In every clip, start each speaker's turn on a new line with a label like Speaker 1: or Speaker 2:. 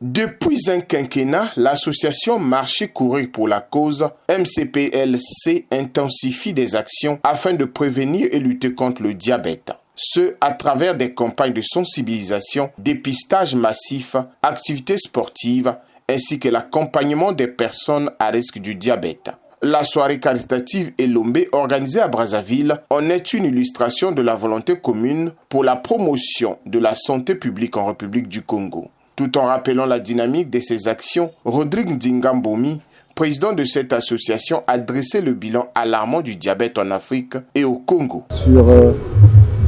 Speaker 1: Depuis un quinquennat, l'association Marcher Courir pour la cause, MCPLC, intensifie des actions afin de prévenir et lutter contre le diabète. Ce, à travers des campagnes de sensibilisation, dépistage massif, activités sportives, ainsi que l'accompagnement des personnes à risque du diabète. La soirée caritative Elombe organisée à Brazzaville en est une illustration de la volonté commune pour la promotion de la santé publique en République du Congo. Tout en rappelant la dynamique de ces actions, Rodrigue Ndingambomi, président de cette association, a dressé le bilan alarmant du diabète en Afrique et au Congo.
Speaker 2: Sur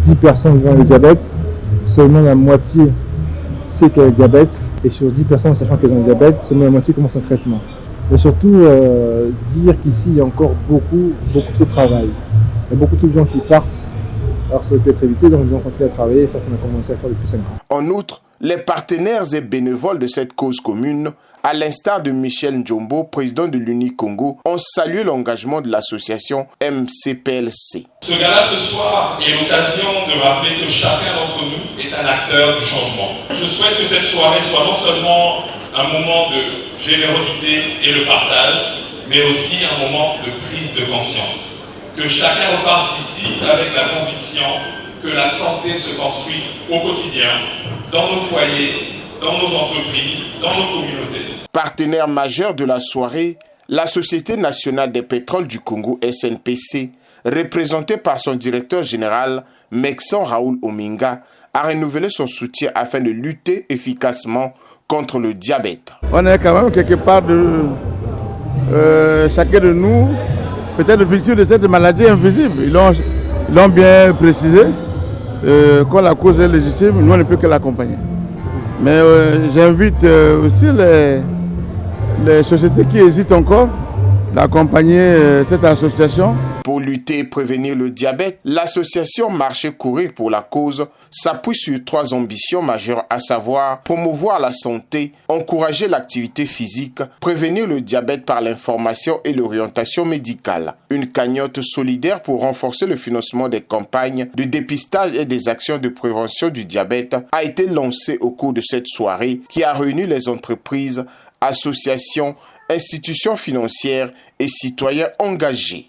Speaker 2: 10 personnes vivant le diabète, seulement la moitié sait qu'elle a le diabète, et sur 10 personnes sachant qu'elles ont le diabète, seulement la moitié commence un traitement. Et surtout, dire qu'ici, il y a encore beaucoup de travail. Il y a beaucoup de gens qui partent, alors ça peut être évité, donc ils ont continué à travailler et faire qu'on a commencé à faire depuis 5 ans.
Speaker 1: En outre, les partenaires et bénévoles de cette cause commune, à l'instar de Michel Njombo, président de l'Uni-Congo, ont salué l'engagement de l'association MCPLC.
Speaker 3: Ce gala ce soir est l'occasion de rappeler que chacun d'entre nous est un acteur du changement. Je souhaite que cette soirée soit non seulement un moment de générosité et le partage, mais aussi un moment de prise de conscience. Que chacun reparte d'ici avec la conviction que la santé se construit au quotidien, dans nos foyers, dans nos entreprises, dans nos communautés.
Speaker 1: Partenaire majeur de la soirée, la Société nationale des pétroles du Congo, SNPC, représentée par son directeur général, Mexon Raoul Ominga, a renouvelé son soutien afin de lutter efficacement contre le diabète.
Speaker 4: On est quand même quelque part chacun de nous, peut-être victime de cette maladie invisible. Ils l'ont bien précisé. Quand la cause est légitime, nous on ne peut que l'accompagner. Mais j'invite aussi les sociétés qui hésitent encore d'accompagner cette association.
Speaker 1: Pour lutter et prévenir le diabète, l'association Marcher Courir pour la cause s'appuie sur 3 ambitions majeures, à savoir promouvoir la santé, encourager l'activité physique, prévenir le diabète par l'information et l'orientation médicale. Une cagnotte solidaire pour renforcer le financement des campagnes de dépistage et des actions de prévention du diabète a été lancée au cours de cette soirée qui a réuni les entreprises, associations, institutions financières et citoyens engagés.